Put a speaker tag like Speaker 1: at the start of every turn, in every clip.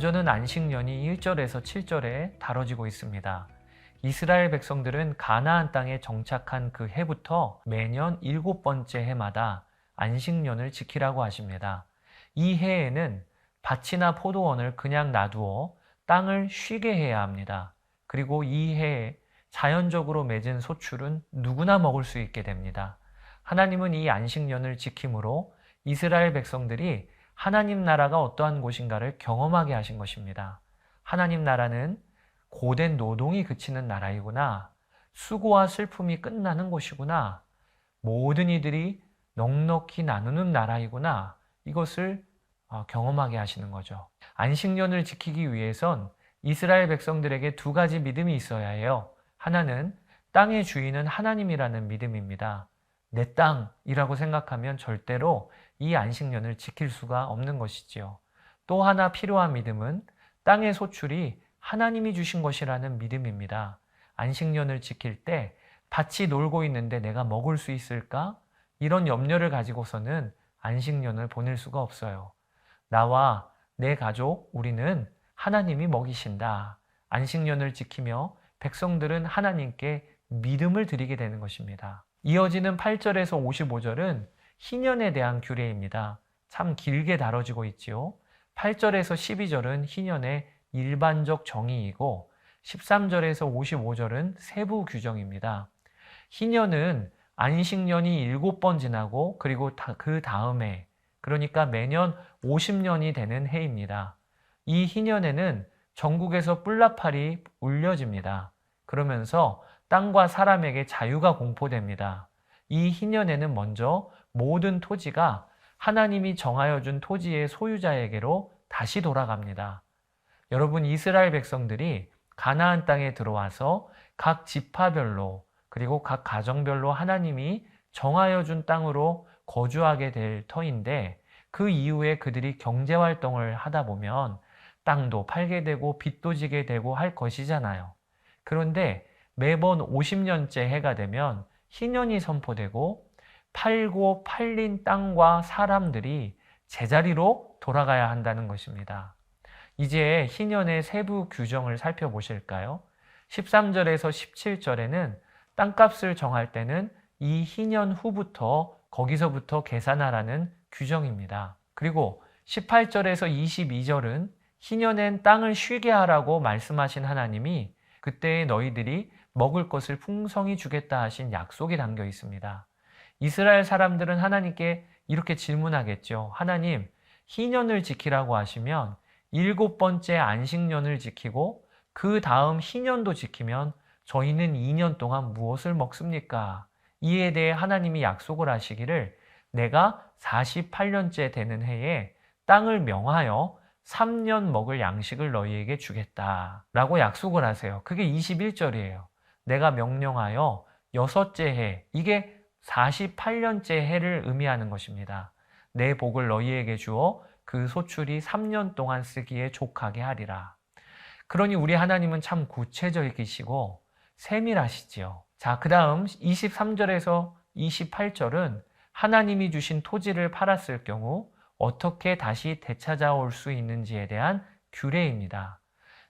Speaker 1: 먼저는 안식년이 1절에서 7절에 다뤄지고 있습니다. 이스라엘 백성들은 가나안 땅에 정착한 그 해부터 매년 7번째 해마다 안식년을 지키라고 하십니다. 이 해에는 밭이나 포도원을 그냥 놔두어 땅을 쉬게 해야 합니다. 그리고 이 해에 자연적으로 맺은 소출은 누구나 먹을 수 있게 됩니다. 하나님은 이 안식년을 지킴으로 이스라엘 백성들이 하나님 나라가 어떠한 곳인가를 경험하게 하신 것입니다. 하나님 나라는 고된 노동이 그치는 나라이구나. 수고와 슬픔이 끝나는 곳이구나. 모든 이들이 넉넉히 나누는 나라이구나. 이것을 경험하게 하시는 거죠. 안식년을 지키기 위해선 이스라엘 백성들에게 두 가지 믿음이 있어야 해요. 하나는 땅의 주인은 하나님이라는 믿음입니다. 내 땅이라고 생각하면 절대로 이 안식년을 지킬 수가 없는 것이지요. 또 하나 필요한 믿음은 땅의 소출이 하나님이 주신 것이라는 믿음입니다. 안식년을 지킬 때 밭이 놀고 있는데 내가 먹을 수 있을까? 이런 염려를 가지고서는 안식년을 보낼 수가 없어요. 나와 내 가족, 우리는 하나님이 먹이신다. 안식년을 지키며 백성들은 하나님께 믿음을 드리게 되는 것입니다. 이어지는 8절에서 55절은 희년에 대한 규례입니다. 참 길게 다뤄지고 있지요. 8절에서 12절은 희년의 일반적 정의이고 13절에서 55절은 세부 규정입니다. 희년은 안식년이 7번 지나고 그리고 그 다음에 그러니까 매년 50년이 되는 해입니다. 이 희년에는 전국에서 뿔나팔이 울려집니다. 그러면서 땅과 사람에게 자유가 공포됩니다. 이 희년에는 먼저 모든 토지가 하나님이 정하여 준 토지의 소유자에게로 다시 돌아갑니다. 여러분, 이스라엘 백성들이 가나안 땅에 들어와서 각 지파별로 그리고 각 가정별로 하나님이 정하여 준 땅으로 거주하게 될 터인데 그 이후에 그들이 경제활동을 하다 보면 땅도 팔게 되고 빚도 지게 되고 할 것이잖아요. 그런데 매번 50년째 해가 되면 희년이 선포되고 팔고 팔린 땅과 사람들이 제자리로 돌아가야 한다는 것입니다. 이제 희년의 세부 규정을 살펴보실까요? 13절에서 17절에는 땅값을 정할 때는 이 희년 후부터 거기서부터 계산하라는 규정입니다. 그리고 18절에서 22절은 희년엔 땅을 쉬게 하라고 말씀하신 하나님이 그때 너희들이 먹을 것을 풍성히 주겠다 하신 약속이 담겨 있습니다. 이스라엘 사람들은 하나님께 이렇게 질문하겠죠. 하나님, 희년을 지키라고 하시면 7번째 안식년을 지키고 그 다음 희년도 지키면 저희는 2년 동안 무엇을 먹습니까? 이에 대해 하나님이 약속을 하시기를 내가 48년째 되는 해에 땅을 명하여 3년 먹을 양식을 너희에게 주겠다 라고 약속을 하세요. 그게 21절이에요. 내가 명령하여 6째 해, 이게 48년째 해를 의미하는 것입니다. 내 복을 너희에게 주어 그 소출이 3년 동안 쓰기에 족하게 하리라. 그러니 우리 하나님은 참 구체적이시고 세밀하시지요. 자, 그 다음 23절에서 28절은 하나님이 주신 토지를 팔았을 경우 어떻게 다시 되찾아올 수 있는지에 대한 규례입니다.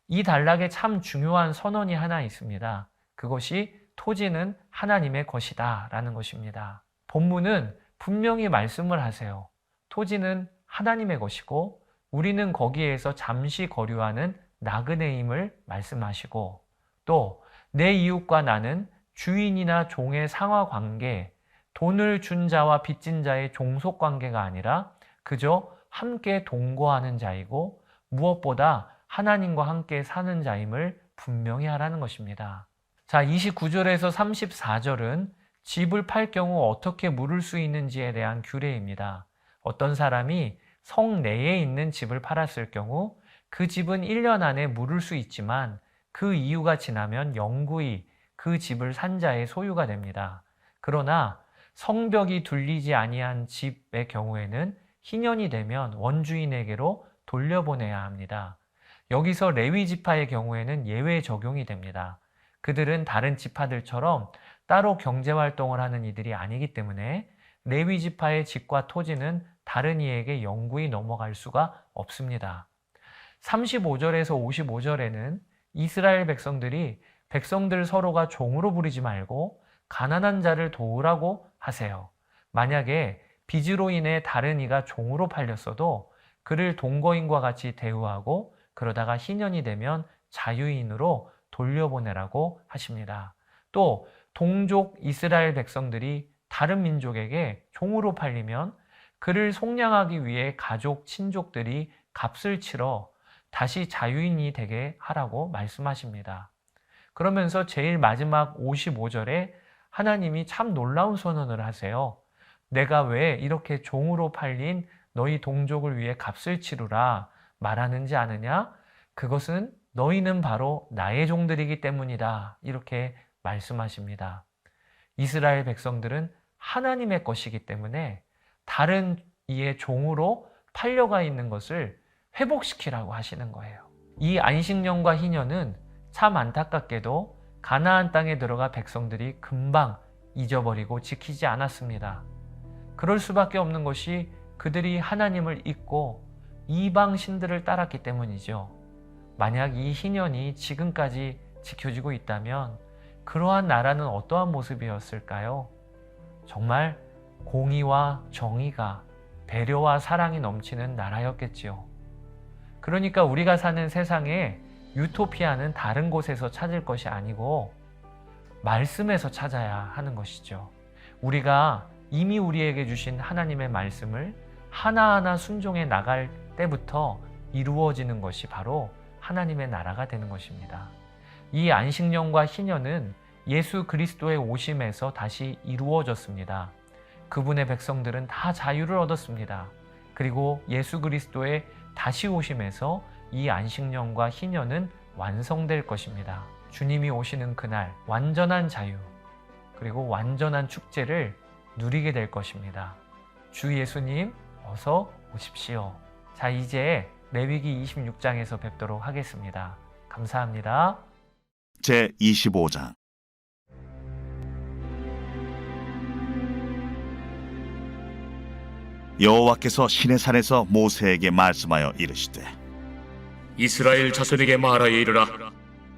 Speaker 1: 이 단락에 참 중요한 선언이 하나 있습니다. 그것이 토지는 하나님의 것이다 라는 것입니다. 본문은 분명히 말씀을 하세요. 토지는 하나님의 것이고 우리는 거기에서 잠시 거류하는 나그네임을 말씀하시고 또 내 이웃과 나는 주인이나 종의 상하 관계, 돈을 준 자와 빚진 자의 종속 관계가 아니라 그저 함께 동거하는 자이고 무엇보다 하나님과 함께 사는 자임을 분명히 하라는 것입니다. 자, 29절에서 34절은 집을 팔 경우 어떻게 물을 수 있는지에 대한 규례입니다. 어떤 사람이 성 내에 있는 집을 팔았을 경우 그 집은 1년 안에 물을 수 있지만 그 이유가 지나면 영구히 그 집을 산 자의 소유가 됩니다. 그러나 성벽이 둘리지 아니한 집의 경우에는 희년이 되면 원주인에게로 돌려보내야 합니다. 여기서 레위 지파의 경우에는 예외 적용이 됩니다. 그들은 다른 지파들처럼 따로 경제활동을 하는 이들이 아니기 때문에 레위 지파의 집과 토지는 다른 이에게 영구히 넘어갈 수가 없습니다. 35절에서 55절에는 이스라엘 백성들 서로가 종으로 부리지 말고 가난한 자를 도우라고 하세요. 만약에 빚으로 인해 다른 이가 종으로 팔렸어도 그를 동거인과 같이 대우하고 그러다가 희년이 되면 자유인으로 돌려보내라고 하십니다. 또 동족 이스라엘 백성들이 다른 민족에게 종으로 팔리면 그를 속량하기 위해 가족, 친족들이 값을 치러 다시 자유인이 되게 하라고 말씀하십니다. 그러면서 제일 마지막 55절에 하나님이 참 놀라운 선언을 하세요. 내가 왜 이렇게 종으로 팔린 너희 동족을 위해 값을 치루라 말하는지 아느냐? 그것은 너희는 바로 나의 종들이기 때문이다. 이렇게 말씀하십니다. 이스라엘 백성들은 하나님의 것이기 때문에 다른 이의 종으로 팔려가 있는 것을 회복시키라고 하시는 거예요. 이 안식년과 희년은 참 안타깝게도 가나안 땅에 들어가 백성들이 금방 잊어버리고 지키지 않았습니다. 그럴 수밖에 없는 것이 그들이 하나님을 잊고 이방 신들을 따랐기 때문이죠. 만약 이 희년이 지금까지 지켜지고 있다면 그러한 나라는 어떠한 모습이었을까요? 정말 공의와 정의가 배려와 사랑이 넘치는 나라였겠지요. 그러니까 우리가 사는 세상에 유토피아는 다른 곳에서 찾을 것이 아니고 말씀에서 찾아야 하는 것이죠. 우리가 이미 우리에게 주신 하나님의 말씀을 하나하나 순종해 나갈 때부터 이루어지는 것이 바로 하나님의 나라가 되는 것입니다. 이 안식년과 희년은 예수 그리스도의 오심에서 다시 이루어졌습니다. 그분의 백성들은 다 자유를 얻었습니다. 그리고 예수 그리스도의 다시 오심에서 이 안식년과 희년은 완성될 것입니다. 주님이 오시는 그날 완전한 자유 그리고 완전한 축제를 누리게 될 것입니다. 주 예수님 어서 오십시오. 자, 이제 레위기 26장에서 뵙도록 하겠습니다. 감사합니다.
Speaker 2: 제25장 여호와께서 시내산에서 모세에게 말씀하여 이르시되
Speaker 3: 이스라엘 자손에게 말하여 이르라.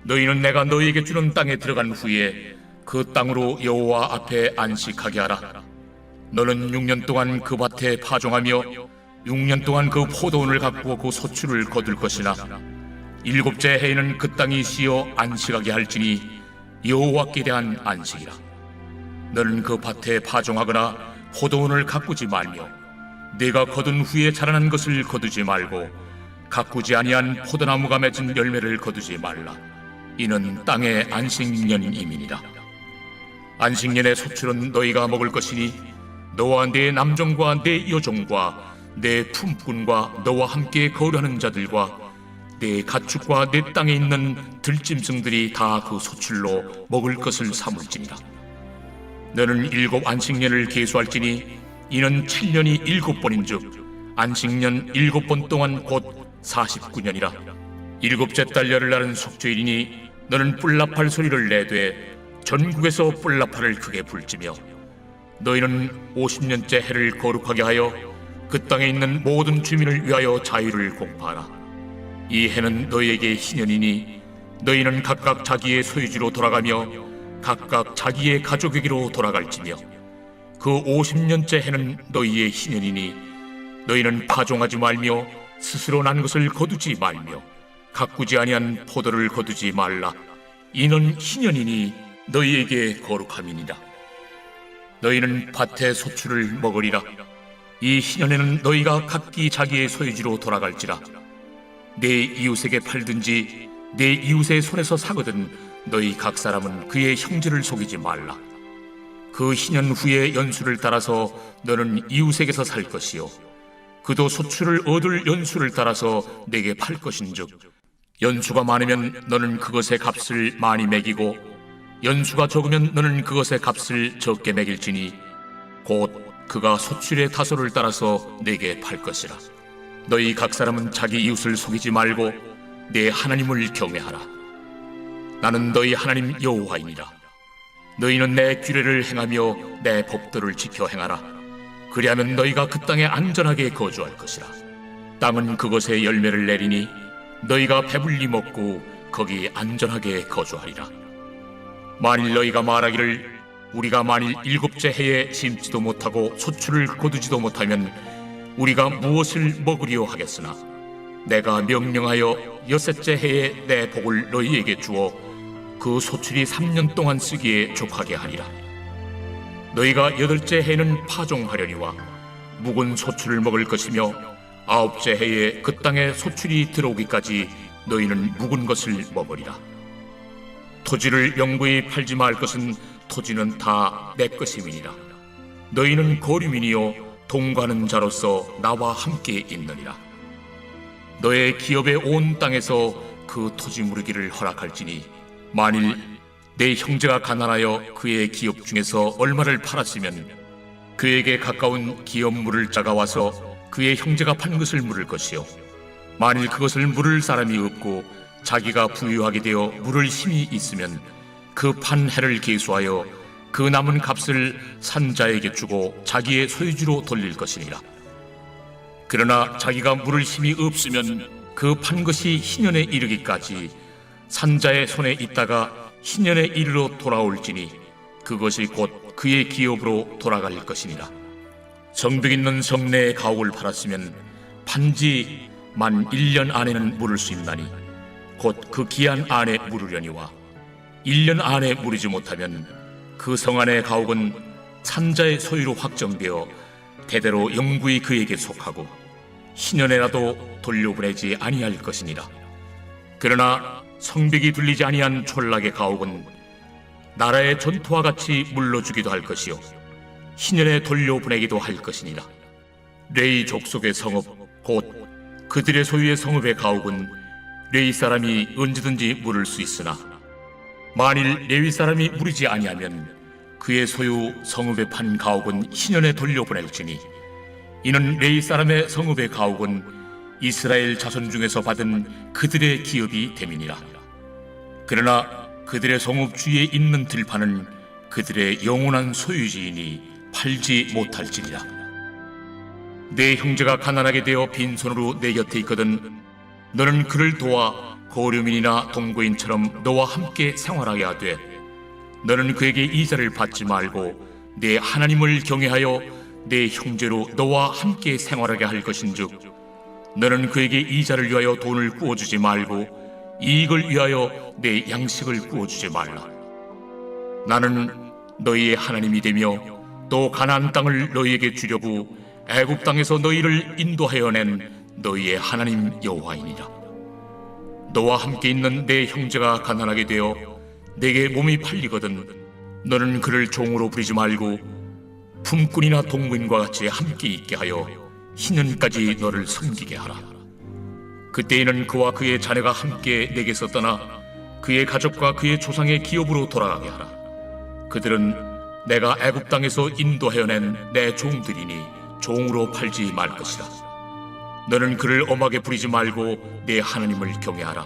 Speaker 3: 너희는 내가 너희에게 주는 땅에 들어간 후에 그 땅으로 여호와 앞에 안식하게 하라. 너는 6년 동안 그 밭에 파종하며 6년 동안 그 포도원을 가꾸어 그 소출을 거둘 것이나 7째 해에는 그 땅이 쉬어 안식하게 할지니 여호와께 대한 안식이라. 너는 그 밭에 파종하거나 포도원을 가꾸지 말며 네가 거둔 후에 자라난 것을 거두지 말고 가꾸지 아니한 포도나무가 맺은 열매를 거두지 말라. 이는 땅의 안식년임이니라. 안식년의 소출은 너희가 먹을 것이니 너와 네 남종과 네 여종과 네 품꾼과 너와 함께 거류하는 자들과 네 가축과 네 땅에 있는 들짐승들이 다 그 소출로 먹을 것을 삼을지니라. 너는 7 안식년을 계수할지니 이는 7년이 7번인즉 안식년 7번 동안 곧 49년이라. 7째 달 열흘날은 속죄일이니 너는 뿔나팔 소리를 내되 전국에서 뿔나팔을 크게 불지며 너희는 50년째 해를 거룩하게 하여 그 땅에 있는 모든 주민을 위하여 자유를 공포하라. 이 해는 너희에게 희년이니 너희는 각각 자기의 소유지로 돌아가며 각각 자기의 가족에게로 돌아갈지며 그 50년째 해는 너희의 희년이니 너희는 파종하지 말며 스스로 난 것을 거두지 말며 가꾸지 아니한 포도를 거두지 말라. 이는 희년이니 너희에게 거룩함이니라. 너희는 밭의 소출을 먹으리라. 이 희년에는 너희가 각기 자기의 소유지로 돌아갈지라. 내 이웃에게 팔든지 내 이웃의 손에서 사거든 너희 각 사람은 그의 형제를 속이지 말라. 그 희년 후에 연수를 따라서 너는 이웃에게서 살 것이요 그도 소출을 얻을 연수를 따라서 내게 팔 것인즉 연수가 많으면 너는 그것의 값을 많이 매기고 연수가 적으면 너는 그것의 값을 적게 매길지니 곧 그가 소출의 다소를 따라서 내게 팔 것이라. 너희 각 사람은 자기 이웃을 속이지 말고 내 하나님을 경외하라. 나는 너희 하나님 여호와이니라. 너희는 내 규례를 행하며 내 법도를 지켜 행하라. 그리하면 너희가 그 땅에 안전하게 거주할 것이라. 땅은 그것의 열매를 내리니 너희가 배불리 먹고 거기 안전하게 거주하리라. 만일 너희가 말하기를 우리가 만일 7째 해에 심지도 못하고 소출을 거두지도 못하면 우리가 무엇을 먹으리요 하겠으나 내가 명령하여 6째 해에 내 복을 너희에게 주어 그 소출이 3년 동안 쓰기에 족하게 하리라. 너희가 8째 해는 파종하려니와 묵은 소출을 먹을 것이며 9째 해에 그 땅에 소출이 들어오기까지 너희는 묵은 것을 먹으리라. 토지를 영구히 팔지 말 것은 토지는 다 내 것임이니라. 너희는 거류민이요 동거하는 자로서 나와 함께 있느니라. 너의 기업의 온 땅에서 그 토지 무르기를 허락할지니 만일 내 형제가 가난하여 그의 기업 중에서 얼마를 팔았으면 그에게 가까운 기업 물을 자가 와서 그의 형제가 판 것을 물을 것이요 만일 그것을 물을 사람이 없고 자기가 부유하게 되어 물을 힘이 있으면 그 판 해를 계수하여 그 남은 값을 산자에게 주고 자기의 소유주로 돌릴 것이니라. 그러나 자기가 물을 힘이 없으면 그 판 것이 희년에 이르기까지 산자의 손에 있다가 희년에 이르러 돌아올지니 그것이 곧 그의 기업으로 돌아갈 것이니라. 성벽 있는 성내의 가옥을 팔았으면 판지 만 1년 안에는 물을 수 있나니 곧 그 기한 안에 물으려니와 1년 안에 물이지 못하면 그 성 안의 가옥은 산자의 소유로 확정되어 대대로 영구히 그에게 속하고 희년에라도 돌려보내지 아니할 것이니라. 그러나 성벽이 둘리지 아니한 촌락의 가옥은 나라의 전토와 같이 물러주기도 할 것이요 희년에 돌려보내기도 할 것이니라. 레위 족속의 성읍 곧 그들의 소유의 성읍의 가옥은 레위 사람이 언제든지 물을 수 있으나 만일 레위 사람이 물이지 아니하면 그의 소유 성읍에 판 가옥은 희년에 돌려보낼지니 이는 레위 사람의 성읍의 가옥은 이스라엘 자손 중에서 받은 그들의 기업이 됨이니라. 그러나 그들의 성읍 주위에 있는 들판은 그들의 영원한 소유지이니 팔지 못할지니라. 내 형제가 가난하게 되어 빈손으로 내 곁에 있거든 너는 그를 도와 거류민이나 동거인처럼 너와 함께 생활하게 하되 너는 그에게 이자를 받지 말고 내 하나님을 경외하여 내 형제로 너와 함께 생활하게 할 것인즉 너는 그에게 이자를 위하여 돈을 구워주지 말고 이익을 위하여 내 양식을 구워주지 말라. 나는 너희의 하나님이 되며 또 가나안 땅을 너희에게 주려고 애굽 땅에서 너희를 인도하여 낸 너희의 하나님 여호와이니라. 너와 함께 있는 내 형제가 가난하게 되어 내게 몸이 팔리거든 너는 그를 종으로 부리지 말고 품꾼이나 동무인과 같이 함께 있게 하여 희년까지 너를 섬기게 하라. 그때에는 그와 그의 자녀가 함께 내게서 떠나 그의 가족과 그의 조상의 기업으로 돌아가게 하라. 그들은 내가 애굽 땅에서 인도하여 낸 내 종들이니 종으로 팔지 말 것이라. 너는 그를 엄하게 부리지 말고 내 하나님을 경외하라.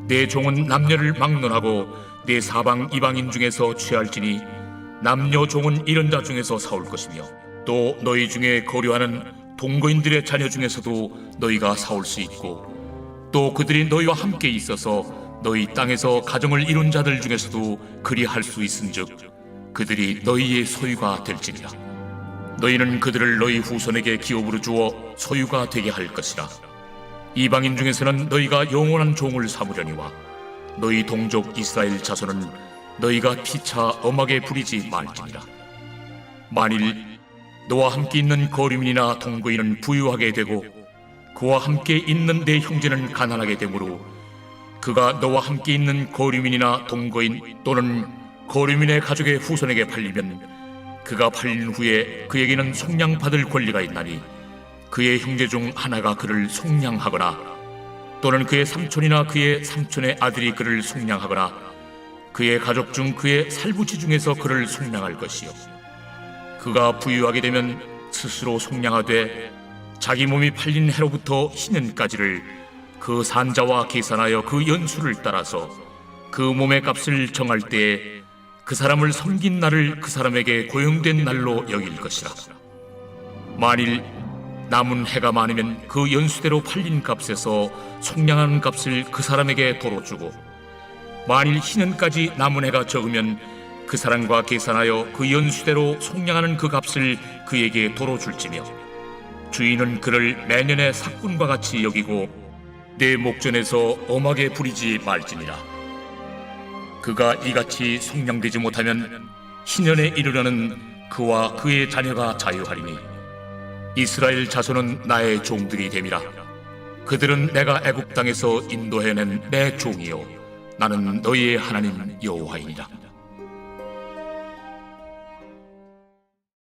Speaker 3: 내 종은 남녀를 막론하고 내 사방 이방인 중에서 취할지니 남녀 종은 이런 자 중에서 사올 것이며 또 너희 중에 거류하는 동거인들의 자녀 중에서도 너희가 사올 수 있고 또 그들이 너희와 함께 있어서 너희 땅에서 가정을 이룬 자들 중에서도 그리할 수 있은즉 그들이 너희의 소유가 될지니라. 너희는 그들을 너희 후손에게 기업으로 주어 소유가 되게 할 것이라. 이방인 중에서는 너희가 영원한 종을 삼으려니와 너희 동족 이스라엘 자손은 너희가 피차 엄하게 부리지 말지니라. 만일 너와 함께 있는 거류민이나 동거인은 부유하게 되고 그와 함께 있는 내 형제는 가난하게 되므로 그가 너와 함께 있는 거류민이나 동거인 또는 거류민의 가족의 후손에게 팔리면 그가 팔린 후에 그에게는 속량받을 권리가 있나니 그의 형제 중 하나가 그를 속량하거나 또는 그의 삼촌이나 그의 삼촌의 아들이 그를 속량하거나 그의 가족 중 그의 살부치 중에서 그를 속량할 것이요 그가 부유하게 되면 스스로 속량하되 자기 몸이 팔린 해로부터 희년까지를 그 산자와 계산하여 그 연수를 따라서 그 몸의 값을 정할 때에 그 사람을 섬긴 날을 그 사람에게 고용된 날로 여길 것이라. 만일 남은 해가 많으면 그 연수대로 팔린 값에서 속량하는 값을 그 사람에게 도로 주고, 만일 희년까지 남은 해가 적으면 그 사람과 계산하여 그 연수대로 속량하는 그 값을 그에게 도로 줄지며, 주인은 그를 매년의 삭군과 같이 여기고 내 목전에서 엄하게 부리지 말지니라. 그가 이같이 속량되지 못하면 희년에 이르려는 그와 그의 자녀가 자유하리니, 이스라엘 자손은 나의 종들이 됨이라. 그들은 내가 애굽 땅에서 인도해낸 내 종이요 나는 너희의 하나님 여호와이니라.